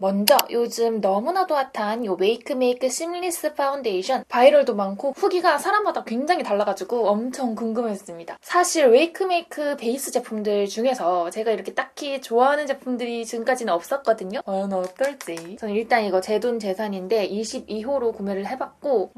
먼저 요즘 너무나도 핫한 요 메이크메이크 심리스 파운데이션 바이럴도 많고 후기가 사람마다 굉장히 달라가지고 엄청 궁금했습니다. 사실 웨이크메이크 베이스 제품들 중에서 제가 이렇게 딱히 좋아하는 제품들이 지금까지는 없었거든요. 과연 어떨지. 저는 일단 이거 제 돈 재산인데 22호로 구매를 해봤고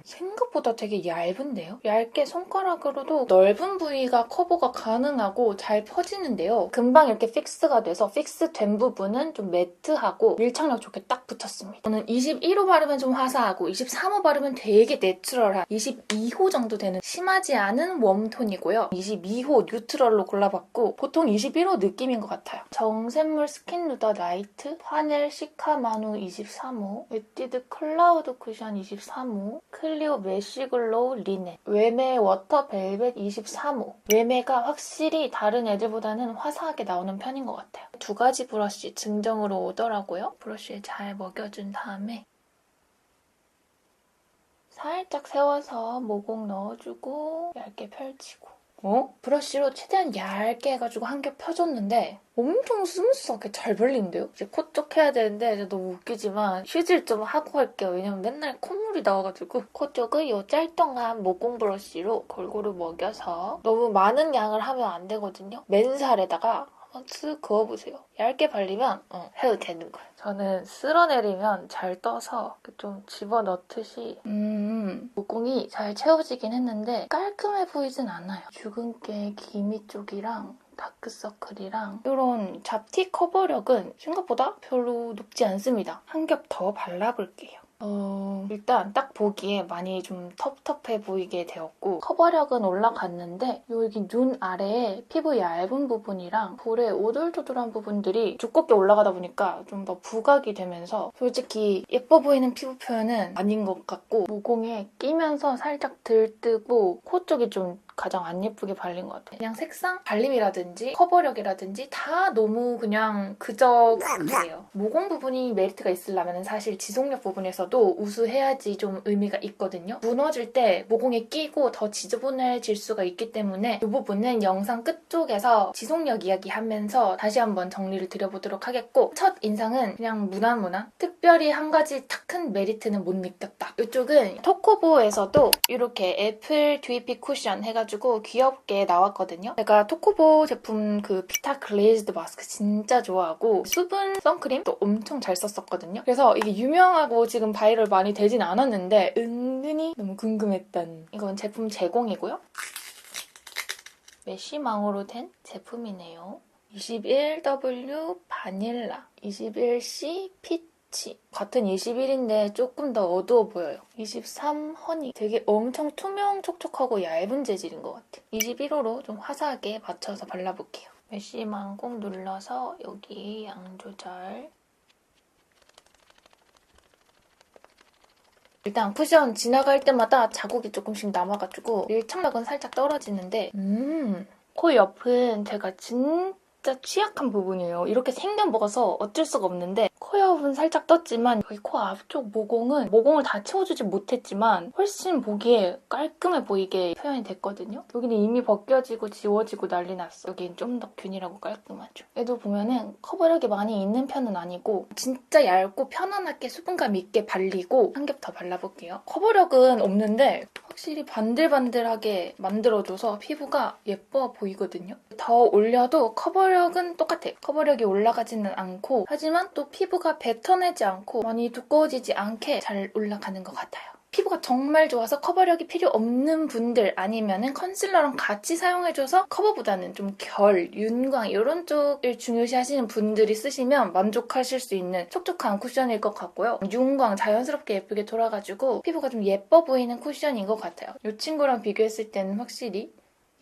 생각보다 되게 얇은데요? 얇게 손가락으로도 넓은 부위가 커버가 가능하고 잘 퍼지는데요. 금방 이렇게 픽스가 돼서 픽스된 부분은 좀 매트하고 밀착력 좋게 딱 붙었습니다. 저는 21호 바르면 좀 화사하고 23호 바르면 되게 내추럴한 22호 정도 되는 심하지 않은 웜톤이고요. 22호 뉴트럴로 골라봤고 보통 21호 느낌인 것 같아요. 정샘물 스킨 누더 라이트, 파넬 시카마누 23호, 에뛰드 클라우드 쿠션 23호, 클리오 메쉬글로우 리넨, 웨메 워터 벨벳 23호. 웨메가 확실히 다른 애들보다는 화사하게 나오는 편인 것 같아요. 두 가지 브러쉬 증정으로 오더라고요. 브러쉬에 잘 먹여준 다음에 살짝 세워서 모공 넣어주고 얇게 펼치고 브러쉬로 최대한 얇게 해가지고 한 겹 펴줬는데 엄청 스무스하게 잘 발리는데요? 이제 코 쪽 해야 되는데 이제 너무 웃기지만 휴지를 좀 하고 할게요. 왜냐면 맨날 콧물이 나와가지고 코 쪽을 이 짤뚱한 모공 브러쉬로 골고루 먹여서 너무 많은 양을 하면 안 되거든요. 맨살에다가 한번 쓱 그어보세요. 얇게 발리면 해도 되는 거예요. 저는 쓸어내리면 잘 떠서 좀 집어넣듯이 모공이 잘 채워지긴 했는데 깔끔해 보이진 않아요. 주근깨 기미 쪽이랑 다크서클이랑 이런 잡티 커버력은 생각보다 별로 높지 않습니다. 한 겹 더 발라볼게요. 일단 딱 보기에 많이 좀 텁텁해 보이게 되었고 커버력은 올라갔는데 여기 눈 아래에 피부 얇은 부분이랑 볼에 오돌토돌한 부분들이 두껍게 올라가다 보니까 좀 더 부각이 되면서 솔직히 예뻐 보이는 피부 표현은 아닌 것 같고 모공에 끼면서 살짝 들뜨고 코 쪽이 좀 가장 안 예쁘게 발린 것 같아요. 그냥 색상, 발림이라든지 커버력이라든지 다 너무 그냥 그저 그래요. 모공 부분이 메리트가 있으려면 사실 지속력 부분에서도 우수해야지 좀 의미가 있거든요. 무너질 때 모공에 끼고 더 지저분해질 수가 있기 때문에 이 부분은 영상 끝쪽에서 지속력 이야기하면서 다시 한번 정리를 드려보도록 하겠고 첫 인상은 그냥 무난무난 특별히 한 가지 딱 큰 메리트는 못 느꼈다. 이쪽은 토코보에서도 이렇게 애플 DP 쿠션 해가지고 귀엽게 나왔거든요. 제가 토코보 제품 그 비타 글레이즈드 마스크 진짜 좋아하고 수분 선크림도 엄청 잘 썼었거든요. 그래서 이게 유명하고 지금 바이럴 많이 되진 않았는데 은근히 너무 궁금했던 이건 제품 제공이고요. 메쉬망으로 된 제품이네요. 21W 바닐라, 21C 피치 같은 21인데 조금 더 어두워 보여요. 23 허니 되게 엄청 투명 촉촉하고 얇은 재질인 것 같아요. 21호로 좀 화사하게 맞춰서 발라볼게요. 메쉬망 꼭 눌러서 여기 양 조절. 일단 쿠션 지나갈 때마다 자국이 조금씩 남아가지고 밀착력은 살짝 떨어지는데 코 옆은 제가 진짜 취약한 부분이에요. 이렇게 생겨 먹어서 어쩔 수가 없는데 코 옆은 살짝 떴지만 여기 코 앞쪽 모공을 다 채워주지 못했지만 훨씬 보기에 깔끔해 보이게 표현이 됐거든요. 여기는 이미 벗겨지고 지워지고 난리 났어. 여기는 좀 더 균일하고 깔끔하죠. 얘도 보면은 커버력이 많이 있는 편은 아니고 진짜 얇고 편안하게 수분감 있게 발리고 한 겹 더 발라볼게요. 커버력은 없는데 확실히 반들반들하게 만들어줘서 피부가 예뻐 보이거든요. 더 올려도 커버력은 똑같아요. 커버력이 올라가지는 않고 하지만 또 피부가 뱉어내지 않고 많이 두꺼워지지 않게 잘 올라가는 것 같아요. 피부가 정말 좋아서 커버력이 필요 없는 분들 아니면은 컨실러랑 같이 사용해줘서 커버보다는 좀 결, 윤광 이런 쪽을 중요시 하시는 분들이 쓰시면 만족하실 수 있는 촉촉한 쿠션일 것 같고요. 윤광 자연스럽게 예쁘게 돌아가지고 피부가 좀 예뻐 보이는 쿠션인 것 같아요. 이 친구랑 비교했을 때는 확실히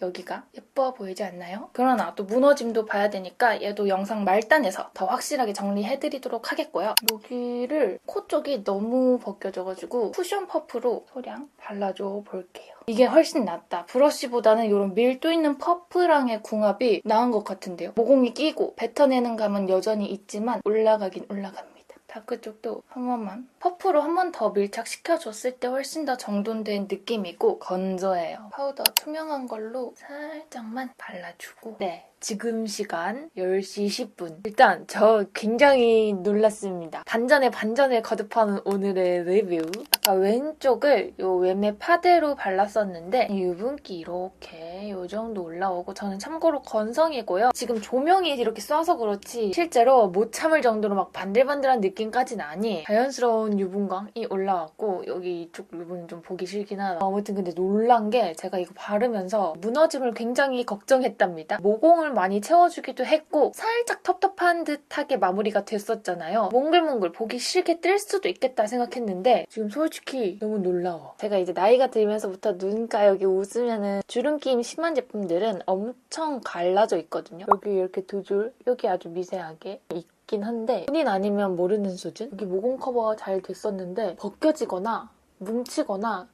여기가 예뻐 보이지 않나요? 그러나 또 무너짐도 봐야 되니까 얘도 영상 말단에서 더 확실하게 정리해드리도록 하겠고요. 여기를 코 쪽이 너무 벗겨져가지고 쿠션 퍼프로 소량 발라줘 볼게요. 이게 훨씬 낫다. 브러쉬보다는 이런 밀도 있는 퍼프랑의 궁합이 나은 것 같은데요. 모공이 끼고 뱉어내는 감은 여전히 있지만 올라가긴 올라갑니다. 다크 쪽도 한 번만 퍼프로 한 번 더 밀착시켜줬을 때 훨씬 더 정돈된 느낌이고 건조해요. 파우더 투명한 걸로 살짝만 발라주고 네, 지금 시간 10시 10분. 일단 저 굉장히 놀랐습니다. 반전에 반전을 거듭하는 오늘의 리뷰. 아까 왼쪽을 요 외메 파데로 발랐었는데 유분기 이렇게 요 정도 올라오고 저는 참고로 건성이고요. 지금 조명이 이렇게 쏴서 그렇지 실제로 못 참을 정도로 막 반들반들한 느낌까지는 아니에요. 자연스러운 유분광이 올라왔고 여기 이쪽 부분은 좀 보기 싫긴 하다. 아무튼 근데 놀란 게 제가 이거 바르면서 무너짐을 굉장히 걱정했답니다. 모공을 많이 채워주기도 했고 살짝 텁텁한 듯하게 마무리가 됐었잖아요. 몽글몽글 보기 싫게 뜰 수도 있겠다 생각했는데 지금 솔직히 너무 놀라워. 제가 이제 나이가 들면서부터 눈가 여기 웃으면은 주름끼임 심한 제품들은 엄청 갈라져 있거든요. 여기 이렇게 두 줄, 여기 아주 미세하게 있긴 한데 본인 아니면 모르는 수준? 여기 모공 커버가 잘 됐었는데 벗겨지거나 뭉치거나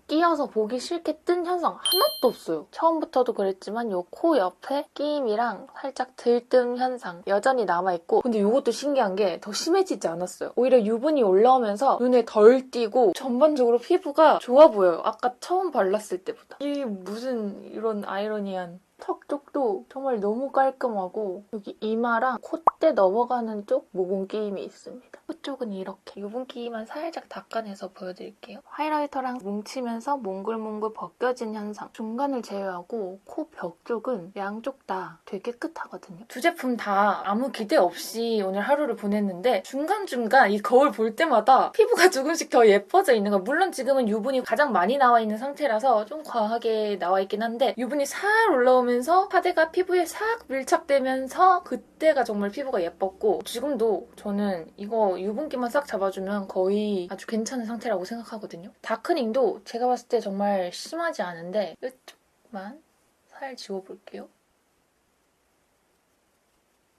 끼어서 보기 싫게 뜬 현상 하나도 없어요. 처음부터도 그랬지만 요 코 옆에 끼임이랑 살짝 들뜸 현상 여전히 남아있고 근데 이것도 신기한 게 더 심해지지 않았어요. 오히려 유분이 올라오면서 눈에 덜 띄고 전반적으로 피부가 좋아 보여요. 아까 처음 발랐을 때보다. 이게 무슨 이런 아이러니한 턱 쪽도 정말 너무 깔끔하고 여기 이마랑 콧대 넘어가는 쪽 모공 끼임이 있습니다. 코 쪽은 이렇게 유분 끼임만 살짝 닦아내서 보여드릴게요. 하이라이터랑 뭉치면서 몽글몽글 벗겨진 현상 중간을 제외하고 코 벽 쪽은 양쪽 다 되게 깨끗하거든요. 두 제품 다 아무 기대 없이 오늘 하루를 보냈는데 중간중간 이 거울 볼 때마다 피부가 조금씩 더 예뻐져 있는 거예요. 물론 지금은 유분이 가장 많이 나와 있는 상태라서 좀 과하게 나와 있긴 한데 유분이 살 올라오면서 파데가 피부에 싹 밀착되면서 그때가 정말 피부가 예뻤고 지금도 저는 이거 유분기만 싹 잡아주면 거의 아주 괜찮은 상태라고 생각하거든요. 다크닝도 제가 봤을 때 정말 심하지 않은데 이쪽만 살 지워볼게요.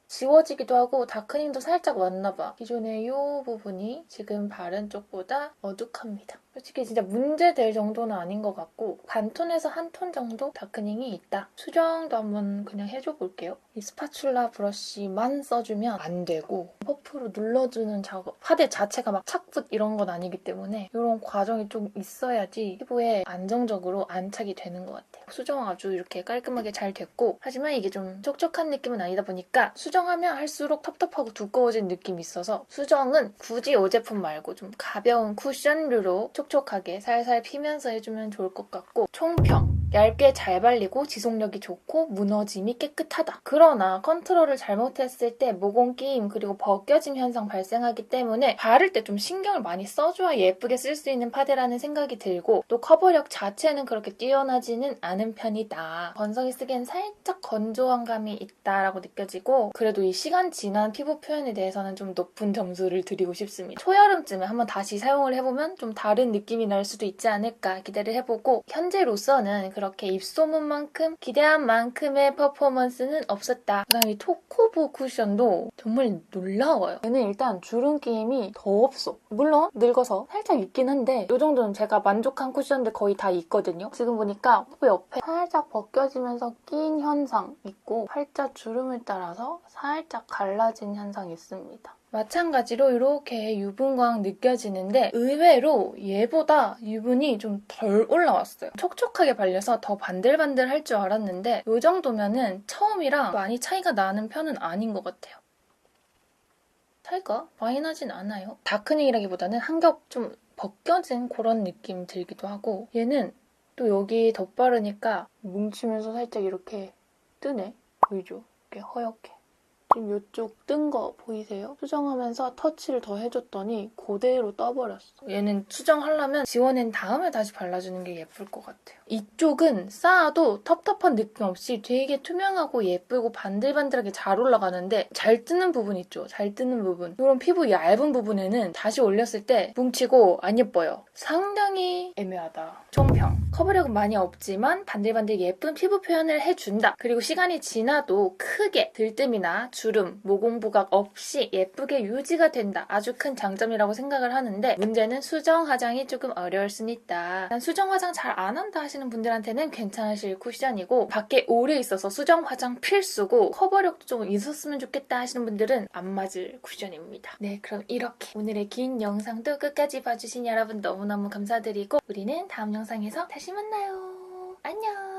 지워지기도 하고 다크닝도 살짝 왔나봐. 기존의 이 부분이 지금 바른 쪽보다 어둑합니다. 솔직히 진짜 문제될 정도는 아닌 것 같고 반톤에서 한 톤 정도 다크닝이 있다. 수정도 한번 그냥 해줘볼게요. 이 스파츌라 브러쉬만 써주면 안 되고 퍼프로 눌러주는 작업 파데 자체가 막 착붙 이런 건 아니기 때문에 이런 과정이 좀 있어야지 피부에 안정적으로 안착이 되는 것 같아요. 수정 아주 이렇게 깔끔하게 잘 됐고 하지만 이게 좀 촉촉한 느낌은 아니다 보니까 수정하면 할수록 텁텁하고 두꺼워진 느낌이 있어서 수정은 굳이 이 제품 말고 좀 가벼운 쿠션류로 촉촉하게 살살 피면서 해주면 좋을 것 같고 총평! 얇게 잘 발리고 지속력이 좋고 무너짐이 깨끗하다. 그러나 컨트롤을 잘못했을 때 모공 끼임 그리고 벗겨짐 현상 발생하기 때문에 바를 때 좀 신경을 많이 써줘야 예쁘게 쓸 수 있는 파데라는 생각이 들고 또 커버력 자체는 그렇게 뛰어나지는 않은 편이다. 건성이 쓰기엔 살짝 건조한 감이 있다라고 느껴지고 그래도 이 시간 지난 피부 표현에 대해서는 좀 높은 점수를 드리고 싶습니다. 초여름쯤에 한번 다시 사용을 해보면 좀 다른 느낌이 날 수도 있지 않을까 기대를 해보고 현재로서는 그렇게 입소문만큼 기대한 만큼의 퍼포먼스는 없었다. 그다음에 이 토코보 쿠션도 정말 놀라워요. 얘는 일단 주름 끼임이 더 없어. 물론 늙어서 살짝 있긴 한데 이 정도는 제가 만족한 쿠션들 거의 다 있거든요. 지금 보니까 코 옆에 살짝 벗겨지면서 낀 현상 있고 팔자 주름을 따라서 살짝 갈라진 현상이 있습니다. 마찬가지로 이렇게 유분광 느껴지는데 의외로 얘보다 유분이 좀 덜 올라왔어요. 촉촉하게 발려서 더 반들반들할 줄 알았는데 이 정도면은 처음이랑 많이 차이가 나는 편은 아닌 것 같아요. 차이가 많이 나진 않아요. 다크닝이라기보다는 한 겹 좀 벗겨진 그런 느낌 들기도 하고 얘는 또 여기 덧바르니까 뭉치면서 살짝 이렇게 뜨네. 보이죠? 이렇게 허옇게. 지금 이쪽 뜬 거 보이세요? 수정하면서 터치를 더 해줬더니 그대로 떠버렸어. 얘는 수정하려면 지워낸 다음에 다시 발라주는 게 예쁠 것 같아요. 이쪽은 쌓아도 텁텁한 느낌 없이 되게 투명하고 예쁘고 반들반들하게 잘 올라가는데 잘 뜨는 부분 있죠? 잘 뜨는 부분. 이런 피부 얇은 부분에는 다시 올렸을 때 뭉치고 안 예뻐요. 상당히 애매하다. 총평. 커버력은 많이 없지만 반들반들 예쁜 피부 표현을 해준다. 그리고 시간이 지나도 크게 들뜸이나 주름, 모공 부각 없이 예쁘게 유지가 된다. 아주 큰 장점이라고 생각을 하는데 문제는 수정 화장이 조금 어려울 순 있다. 난 수정 화장 잘 안 한다 하시는 분들한테는 괜찮으실 쿠션이고 밖에 오래 있어서 수정 화장 필수고 커버력도 좀 있었으면 좋겠다 하시는 분들은 안 맞을 쿠션입니다. 네, 그럼 이렇게 오늘의 긴 영상도 끝까지 봐주신 여러분 너무너무 감사드리고 우리는 다음 영상에서 다시 만나요. 안녕!